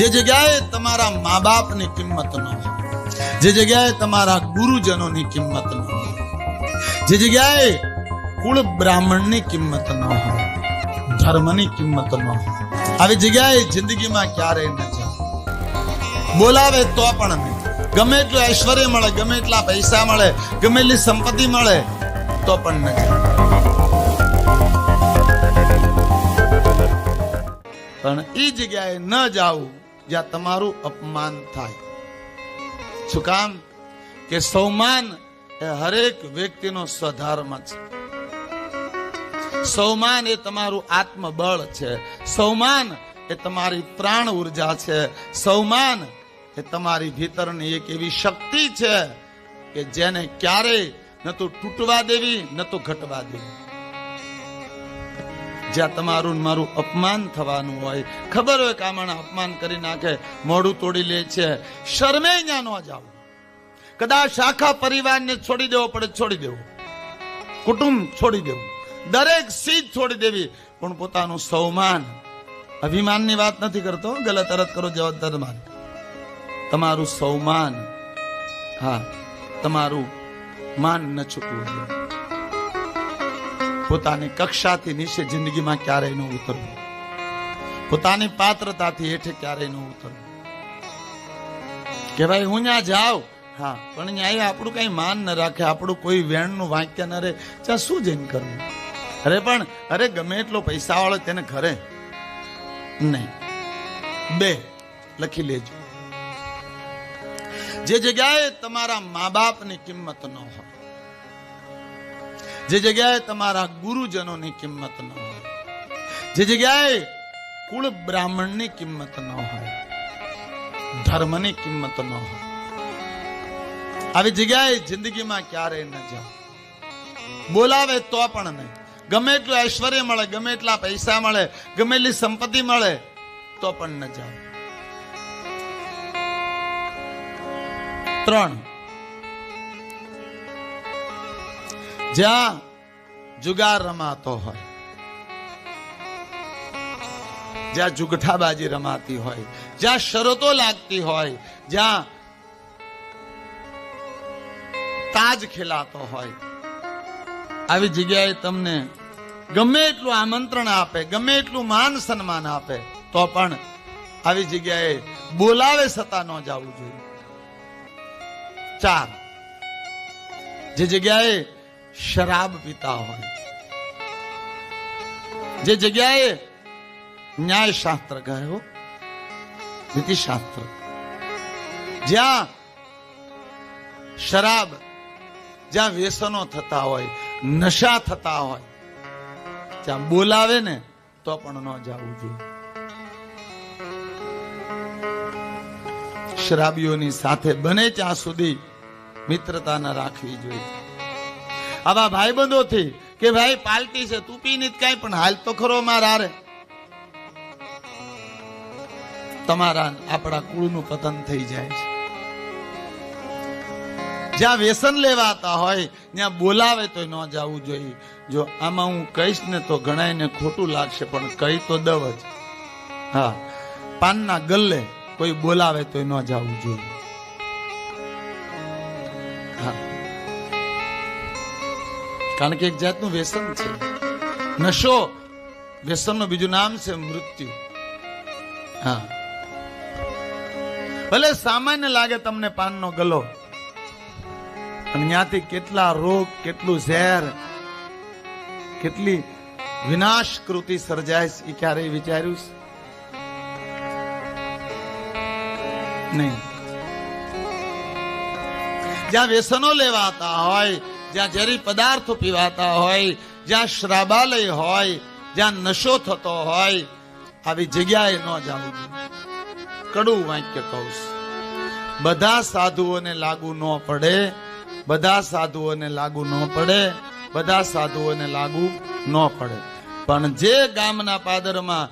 જે જગ્યાએ તમારા મા બાપની કિંમત ન હોય, જે જગ્યાએ તમારા ગુરુજનોની કિંમત ન હોય, જે જગ્યાએ કુળ બ્રાહ્મણની કિંમત ન હોય, ધર્મની કિંમત ન હોય, આવી જગ્યાએ જિંદગીમાં ક્યારેય ન જાઓ. બોલાવે તો પણ નહીં. ગમે એટલું ઐશ્વર્ય મળે, ગમે એટલા પૈસા મળે, ગમે એટલી સંપત્તિ મળે તો પણ ન જાઓ. પણ એ જગ્યાએ ન જાવું જ્યાં તમારું અપમાન થાય. શું કામ? કે સૌમાન એ હરેક વ્યક્તિનો સ્વધર્મ છે. સૌમાન એ તમારું આત્મબળ છે. સૌમાન એ તમારી પ્રાણ ઉર્જા છે. સૌમાન એ તમારી ભીતરની એક એવી શક્તિ છે કે જેને ક્યારેય ન તો તૂટવા દેવી ન તો ઘટવા દેવી. જ્યાં તમારું મારું અપમાન થવાનું હોય, ખબર હોય કે આમાં અપમાન કરી નાખે, મોઢું તોડી લે છે, શરમે ત્યાં ન જાવ. કદાચ આખા પરિવારને છોડી દેવો પડે, છોડી દેવો, કુટુંબ છોડી દેવું, દરેક ચીજ છોડી દેવી, પણ પોતાનું સૌમાન, અભિમાનની વાત નથી કરતો, ગલત અરત કરો જવાબદાર મારી. તમારું સૌમાન, હા, તમારું માન ન છૂટવું જોઈએ. પોતાની કક્ષાથી નીચે જિંદગીમાં ક્યારેય ન ઉતરવું, પોતાની પાત્રતાથી હેઠે ક્યારેય ન ઉતરવું. કે ભાઈ હું ત્યાં જાઉં, હા, પણ અહીંયા આપણું કઈ માન ન રાખે, આપણું કોઈ વેણનું વાક્ય ન રહે, ત્યાં શું જઈને કરવું? અરે પણ અરે ગમે એટલો પૈસા વાળો તેને ઘરે નહીં. બે લખી લેજો. જે જગ્યાએ તમારા મા બાપની કિંમત ન હોય, જે જગ્યાએ તમારા ગુરુજનોની કિંમત ન હોય, જે જગ્યાએ કુળ બ્રાહ્મણની કિંમત ન હોય, ધર્મની કિંમત ન હોય, આવી જગ્યાએ જિંદગીમાં ક્યારેય ન જાઓ. બોલાવે તો પણ નહીં. ગમે એટલું ઐશ્વર્ય મળે, ગમે એટલા પૈસા મળે, ગમે એટલી સંપત્તિ મળે તો પણ ન જાઓ. 3, જ્યાં જુગાર રમાતો હોય, જ્યાં જુગઠાબાજી રમાતી હોય, જ્યાં શરતો લાગતી હોય, જ્યાં તાજ ખેલાતો હોય, આવી જગ્યાએ તમને ગમે એટલું આમંત્રણ આપે, ગમે એટલું માન સન્માન આપે તો પણ આવી જગ્યાએ બોલાવે છતાં ન જવું જોઈએ. 4, જે જગ્યાએ શરાબ પીતા હોય, જે જગ્યાએ ન્યાય શાસ્ત્ર કહ્યો, નીતિશાસ્ત્ર, જ્યાં શરાબ, જ્યાં વ્યસનો થતા હોય, નશા થતા હોય, ત્યાં બોલાવે ને તો પણ ન જવું જોઈએ. શરાબીઓની સાથે બને ત્યાં સુધી મિત્રતા ન રાખવી જોઈએ. આવા ભાઈબંધોથી કે ભાઈ પાર્ટી છે, તું પી નહીં કઈ પણ હાલ તો ખરો મારા રે, તમારા આપણા કુળનું પતન થઈ જાય છે. જ્યાં વ્યસન લેવાતા હોય ત્યાં બોલાવે તો ન જવું જોઈએ. જો આમાં હું કહીશ ને તો ઘણાને ખોટું લાગશે, પણ કહી તો દવ જ. હા, પાનના ગલ્લે કોઈ બોલાવે તો ન જવું જોઈએ. હા, કારણ કે એક જાતનું વ્યસન છે. નશો, વ્યસનનું બીજું નામ છે મૃત્યુ. હા, ભલે સામાન્ય લાગે તમને પાનનો ગલ્લો, અને ત્યાંથી કેટલા રોગ, કેટલું ઝેર, કેટલી વિનાશ કૃતિ સર્જાય એ ક્યારેય વિચાર્યું નહીં? જ્યાં વ્યસનો લેવાતા હોય, જ્યાં ઝેરી પદાર્થો પીવાતા હોય, જ્યાં શ્રાબાલય હોય, જ્યાં નશો થતો હોય, આવી જગ્યાએ ન જવું જોઈએ. કડું વાક્ય કહું છું, બધા સાધુઓને લાગુ ન પડે, બધા સાધુઓને લાગુ ન પડે, બધા સાધુઓને લાગુ ન પડે, પણ જે ગામના પાદરમાં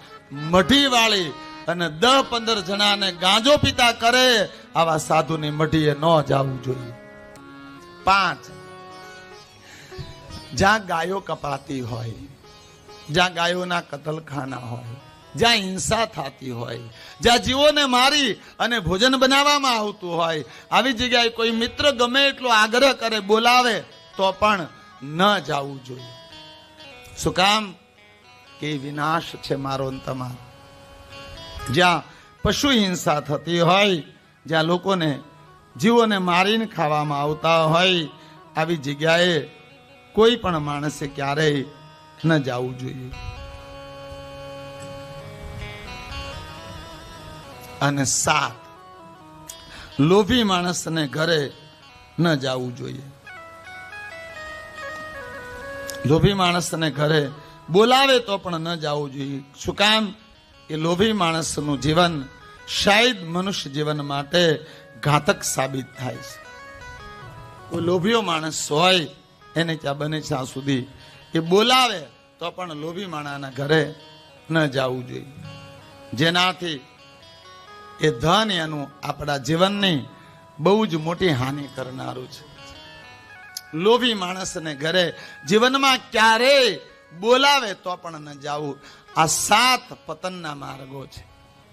મઢી વાળી અને 10-15 જણાને ગાંજો પીતા કરે, આવા સાધુની મઢીએ ન જવું જોઈએ. 5, જ્યાં ગાયો કપાતી હોય, જ્યાં ગાયોના કતલખાના હોય, જ્યાં હિંસા થતી હોય, જ્યાં જીવોને મારી અને ભોજન બનાવવામાં આવતું હોય, આવી જગ્યાએ કોઈ મિત્ર ગમે એટલો આગ્રહ કરે, બોલાવે તો પણ ન જવું જોઈએ. શું કામ? કે વિનાશ છે મારો અને તમારો. જ્યાં પશુ હિંસા થતી હોય, જ્યાં લોકોને જીવોને મારીને ખાવામાં આવતા હોય, આવી જગ્યાએ કોઈ પણ માણસે ક્યારેય ન જવું જોઈએ. અને 7, લોભી માણસને ઘરે ન જવું જોઈએ. લોભી માણસને ઘરે બોલાવે તો પણ ન જવું જોઈએ. શું કામ? એ લોભી માણસનું જીવન શાયદ મનુષ્ય જીવન માટે ઘાતક સાબિત થાય છે. કોઈ લોભીઓ માણસ હોય એને ત્યાં બને ત્યાં સુધી એ બોલાવે તો પણ લોભી માણસના ઘરે ન જવું જોઈએ. જેનાથી એ ધન એનું આપણા જીવનની બહુ જ મોટી હાનિ કરનારું છે. લોભી માણસને ઘરે જીવનમાં ક્યારેય બોલાવે તો પણ ન જવું. આ 7 પતનના માર્ગો છે.